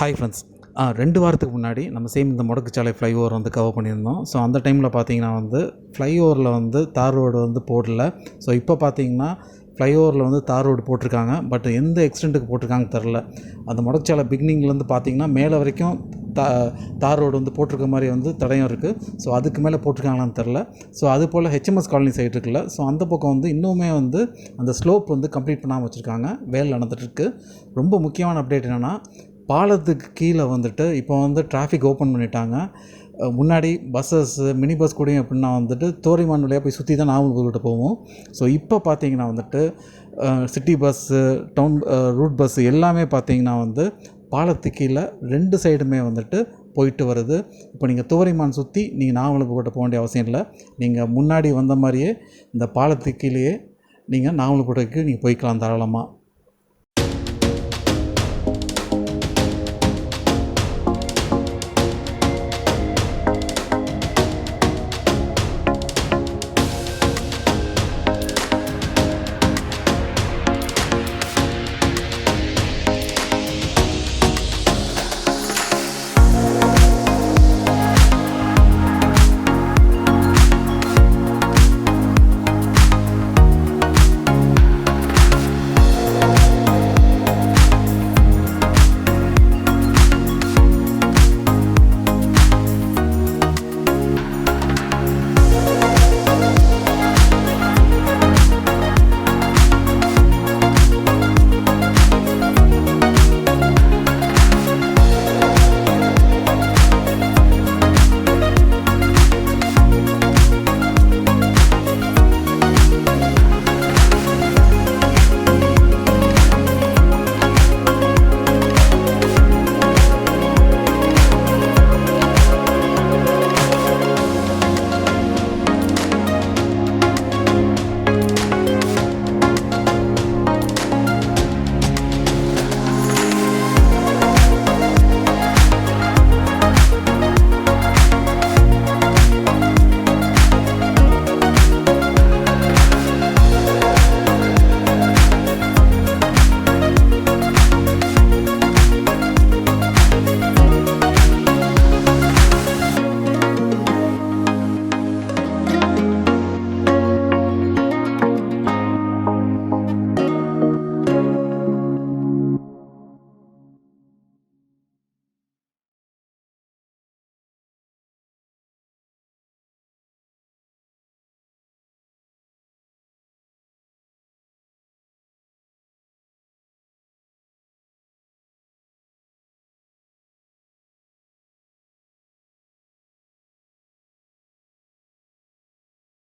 Hi friends. 2 வாரத்துக்கு முன்னாடி நம்ம இந்த முடக்குச்சாலை ஃப்ளைஓவர் வந்து கவர் பண்ணியிருந்தோம். ஸோ அந்த டைமில் பார்த்தீங்கன்னா வந்து ஃப்ளைஓவரில் வந்து தார் ரோடு வந்து போடல. ஸோ இப்போ பார்த்தீங்கன்னா ஃப்ளைஓவரில் வந்து தார் ரோடு போட்டிருக்காங்க. பட் எந்த எக்ஸ்டென்ட்டுக்கு போட்டிருக்காங்க தெரில. அந்த முடக்குச்சாலை பிகினிங்லேருந்து பார்த்தீங்கன்னா மேலே வரைக்கும் தார் ரோடு வந்து போட்டிருக்க மாதிரி வந்து தடயம் இருக்குது. ஸோ அதுக்கு மேலே போட்டிருக்காங்களான்னு தெரில. ஸோ அது போல் ஹெச்எம்எஸ் காலனி சைடு இருக்குல்ல, ஸோ அந்த பக்கம் வந்து இன்னுமே வந்து அந்த ஸ்லோப் வந்து கம்ப்ளீட் பண்ணாமல் வச்சுருக்காங்க. வேலை நடந்துகிட்ருக்கு. ரொம்ப முக்கியமான அப்டேட் என்னென்னா, பாலத்துக்கு கீழே வந்துட்டு இப்போ வந்து டிராஃபிக் ஓப்பன் பண்ணிட்டாங்க. முன்னாடி பஸ்ஸஸ் மினி பஸ் கூடயும் எப்படின்னா வந்துட்டு தோரிமான் வழியாக போய் சுற்றி தான் நாகூர்கிட்ட போவோம். ஸோ இப்போ பார்த்தீங்கன்னா வந்துட்டு city bus, town route bus எல்லாமே பார்த்தீங்கன்னா வந்து பாலத்துக்கு கீழே 2 சைடுமே வந்துட்டு போயிட்டு வருது. இப்போ நீங்கள் தோரிமான் சுற்றி நீங்கள் நாகூர்கிட்ட போக வேண்டிய அவசியம் இல்லை. நீங்கள் முன்னாடி வந்த மாதிரியே இந்த பாலத்துக்கு கீழேயே நீங்கள் நாகூர்கிட்டக்கு நீங்கள் போய்க்கலாம் தாராளமாக.